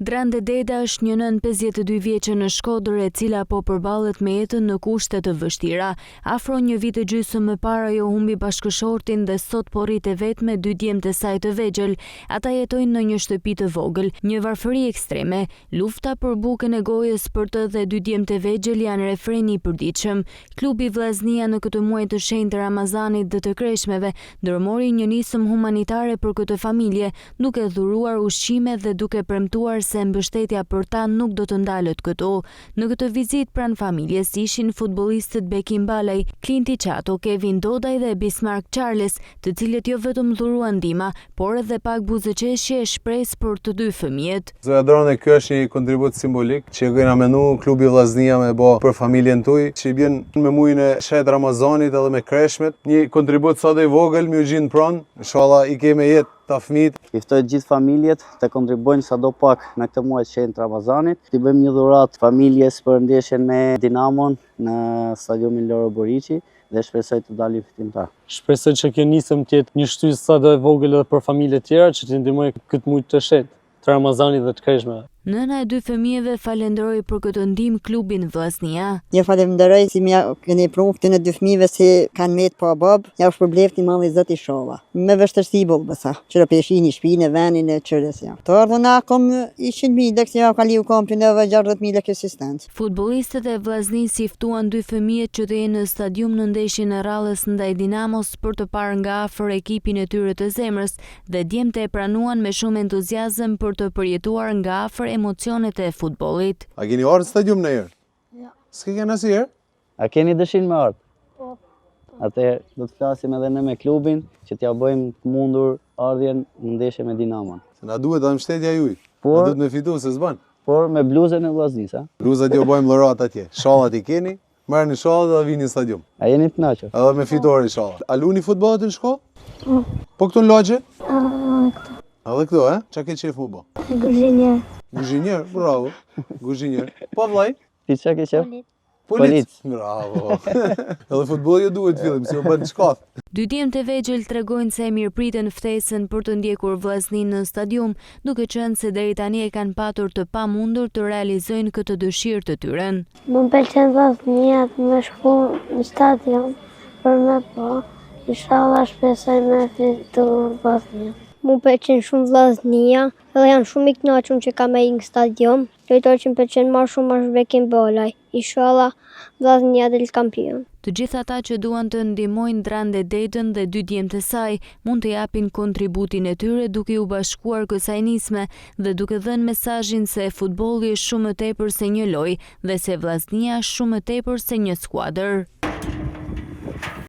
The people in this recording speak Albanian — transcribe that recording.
Drande Deda është një nën 52 vjeçë në Shkodër e cila po përballet me jetën në kushte të vështira. Afro një vit e gjysmë më parë ajo humbi bashkëshortin dhe sot po rrit e vet me 2 djemtë e saj të vegjël. Ata jetojnë në një shtëpi të vogël, një varfëri ekstreme. Lufta për bukën e gojës për të dhe 2 djemtë e vegjël janë refreni i përditshëm. Klubi Vllaznia në këtë muaj të shenjtë të Ramazanit dhe të Kreshmeve ndërmori një nisëm humanitare për këtë familje, duke dhuruar ushqime dhe duke premtuar se mbështetja për ta nuk do të ndalet këtu. Në këtë vizitë pranë familjes ishin futbollistët Bekim Balaj, Klinti Qato, Kevin Dodaj dhe Bismarck Charles, të cilët jo vetëm dhuruan ndihmë, por edhe pak buzëqeshje e shpresë për të dy fëmijët. Zoja Drone, ky është një kontribut simbolik që kena menu klubi Vllaznia me bë për familjen tuaj, që bjen me muajin e shet Ramazanit edhe me Kreshmet. Një kontribut sa dhe i vogël, më u gjin pranë. Inshallah i kemi jetë ta fëmijët. I ftoj gjithë familjet të kontribuojnë sado pak në këtë muaj të shenjtë Ramazanit. Ti bëjmë një dhuratë familjes për ndeshjen me Dinamon në stadiumin Loro Boriçi dhe shpresoj të dalim fitimtar. Shpresoj që kjo nisëm të jetë një shtysë sado e vogël edhe për familjet tjera që të ndihmojë këtë muaj të shenjtë të Ramazanit dhe të Kreshmeve. Nëna e 2 fëmijëve falenderoi për këtë ndihmë klubin Vllaznia. Një falenderoj si më keni prunë këtyne 2 fëmijëve si kanë met pa bab, ja u shpërbleft i madh i Zot inshallah. Me vështirësi bësa, që peshin në shtëpinë e vendin e çërës ja. Të ardhën kom 100.000 lekë ja kaliu kampin edhe 60.000 lekë asistent. Futbollistët e Vllaznisë si ftuan 2 fëmijët që të jenë në stadium në ndeshjen e rallës ndaj Dinamos për të parë nga afër ekipin e tyre të zemrës dhe djemtë e pranuan me shumë entuziazëm për të përjetuar nga afër emocionet e futbollit. A keni ardhur në stadium ndonjëherë? Jo. S'ke qenë asnjëherë? A keni dëshirë me ardhur? Po. Atëherë do të flasim edhe ne me klubin që t'ja bëjmë të mundur ardhjen në ndeshje me Dinamon. Se na duhet edhe mbështetja juaj. Por duhet me fitu se s'ban. Por me bluzën e Vllaznisë, Bluzat jo bëjmë lërat atje. Shallat i keni, merrni shallat dhe vini në stadium. A jeni të kënaqur? Edhe me fitore inshallah. A luni futbollet në shkollë? Po këtu në lagje? Këto. Edhe këtu, Çka ke qef më bë? Guzhinjer. Guzhinjer, bravo. Guzhinjer. Po vllai? Ti çka ke qef? Polic. Bravo. Edhe futbolli duhet fillim, si u bën shkollë. 2 djemtë e vegjël tregojnë se e mirëpritën ftesën për të ndjekur Vllaznin në stadium, duke qenë se deri tani e kanë patur të pamundur të realizojnë këtë dëshirë të tyre. Më pëlqen Vllaznia me shku në stadium për me po. Inshallah shpresoj me fitu Vllaznia. Mu pëlqen shumë Vllaznia, edhe janë shumë i kënaqur që ka me i në stadium. Lojtori që më pëlqen më shumë është Bekim Balaj. Inshallah Vllaznia del kampion. Të gjithë ata që duan të ndihmojnë Drande Dedën dhe 2 djemtë e saj mund të japin kontributin e tyre duke u bashkuar kësaj nisme dhe duke dhënë mesazhin se futbolli është shumë më tepër se një lojë dhe se Vllaznia është shumë më tepër se një skuadër.